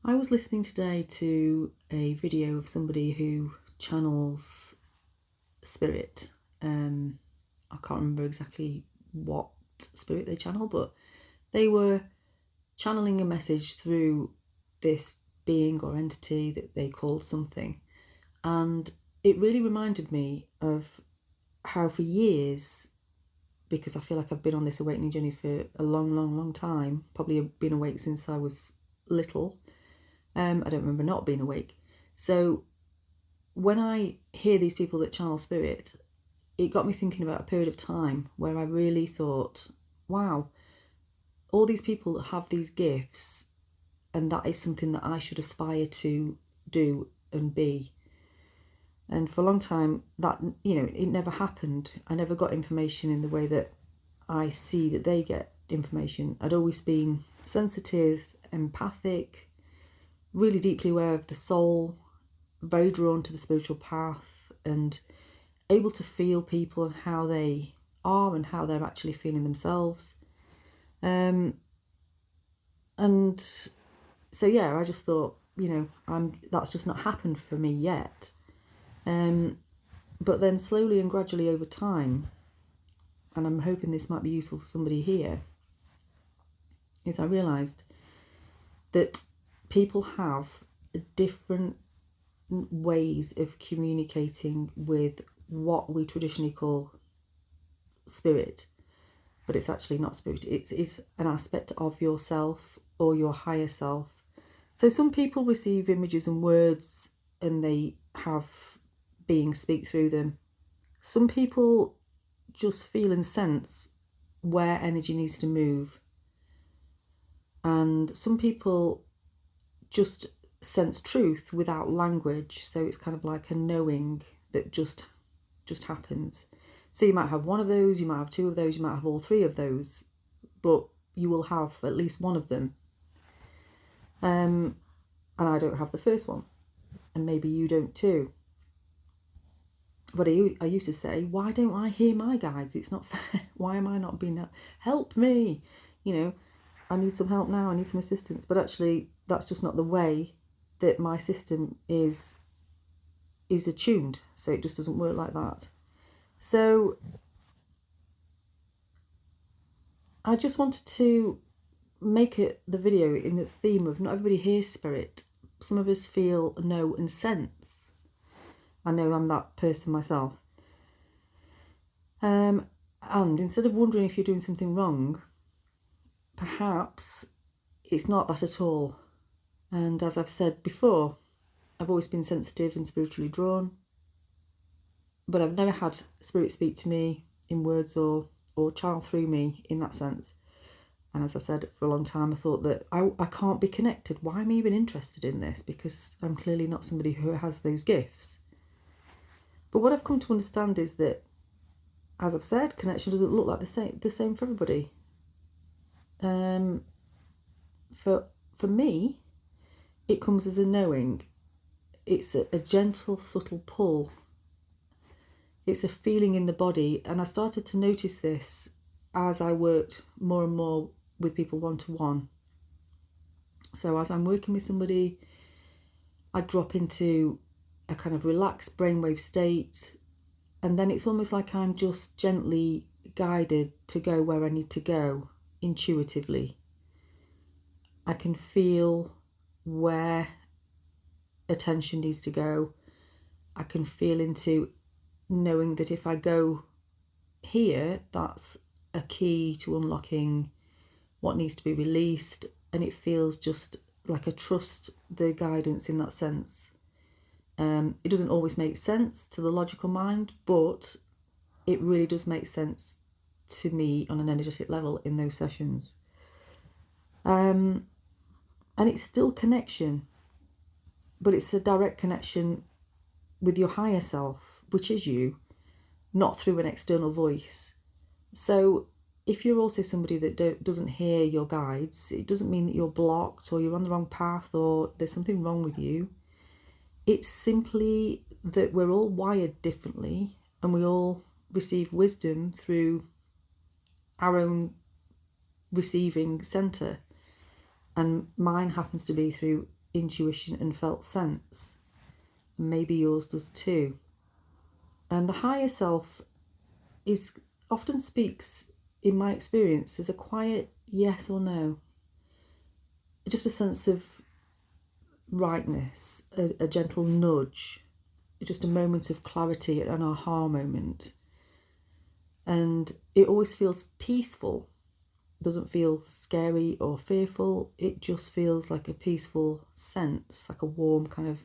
I was listening today to a video of somebody who channels spirit. I can't remember exactly what spirit they channel, but they were channeling a message through this being or entity that they called something. And it really reminded me of how for years, because I feel like I've been on this awakening journey for a long time, probably been awake since I was little. I don't remember not being awake. So when I hear these people that channel spirit, it got me thinking about a period of time where I really thought, wow, all these people have these gifts, and that is something that I should aspire to do and be. And for a long time, that, it never happened. I never got information in the way that I see that they get information. I'd always been sensitive, empathic, really deeply aware of the soul, very drawn to the spiritual path, and able to feel people and how they are and how they're actually feeling themselves. And so I just thought, that's just not happened for me yet. But then slowly and gradually over time, and I'm hoping this might be useful for somebody here, is I realised that people have different ways of communicating with what we traditionally call spirit, but it's actually not spirit. It's an aspect of yourself or your higher self. So some people receive images and words and they have beings speak through them. Some people just feel and sense where energy needs to move, and some people just sense truth without language. So it's kind of like a knowing that just happens. So you might have one of those, you might have two of those, you might have all three of those, but you will have at least one of them. And I don't have the first one, and maybe you don't too. But I used to say, why don't I hear my guides? It's not fair. Why am I not being help me? I need some help now. I need some assistance. But actually, that's just not the way that my system is attuned. So it just doesn't work like that. So I just wanted to make it the video in the theme of not everybody hears spirit. Some of us feel, know and sense. I know I'm that person myself. And instead of wondering if you're doing something wrong, perhaps it's not that at all. And as I've said before, I've always been sensitive and spiritually drawn, but I've never had spirit speak to me in words or channel through me in that sense. And as I said, for a long time, I thought that I can't be connected. Why am I even interested in this? Because I'm clearly not somebody who has those gifts. But what I've come to understand is that, as I've said, connection doesn't look like the same for everybody. For me, it comes as a knowing. It's a gentle, subtle pull. It's a feeling in the body. And I started to notice this as I worked more and more with people one-to-one. So as I'm working with somebody, I drop into a kind of relaxed brainwave state, and then it's almost like I'm just gently guided to go where I need to go intuitively. I can feel where attention needs to go. I can feel into knowing that if I go here, that's a key to unlocking what needs to be released, and it feels just like I trust the guidance in that sense. It doesn't always make sense to the logical mind, but it really does make sense to me on an energetic level in those sessions. And it's still connection, but it's a direct connection with your higher self, which is you, not through an external voice. So if you're also somebody that doesn't hear your guides, it doesn't mean that you're blocked or you're on the wrong path or there's something wrong with you. It's simply that we're all wired differently, and we all receive wisdom through our own receiving centre. And mine happens to be through intuition and felt sense. Maybe yours does too. And the higher self often speaks, in my experience, as a quiet yes or no. Just a sense of rightness, a gentle nudge, just a moment of clarity, an aha moment. And it always feels peaceful. It doesn't feel scary or fearful. It just feels like a peaceful sense, like a warm kind of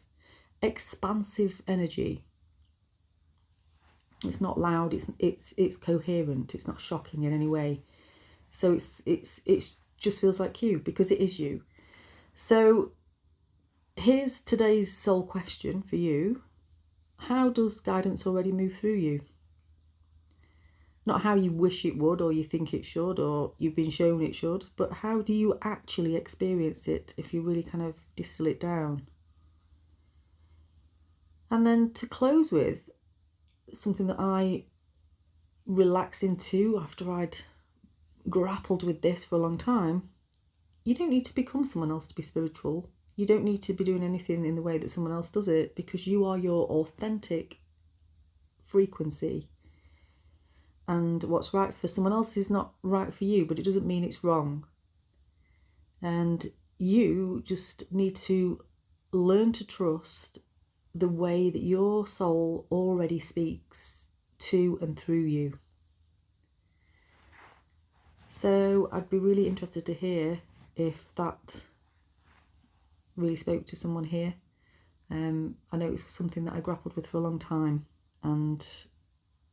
expansive energy. It's not loud, it's coherent, it's not shocking in any way. So it's just feels like you, because it is you. So here's today's soul question for you. How does guidance already move through you? Not how you wish it would, or you think it should, or you've been shown it should, but how do you actually experience it if you really kind of distill it down? And then to close with, something that I relaxed into after I'd grappled with this for a long time, you don't need to become someone else to be spiritual. You don't need to be doing anything in the way that someone else does it, because you are your authentic frequency. And what's right for someone else is not right for you, but it doesn't mean it's wrong. And you just need to learn to trust the way that your soul already speaks to and through you. So I'd be really interested to hear if that really spoke to someone here. I know it's something that I grappled with for a long time, and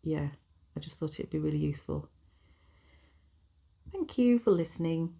yeah, I just thought it'd be really useful. Thank you for listening.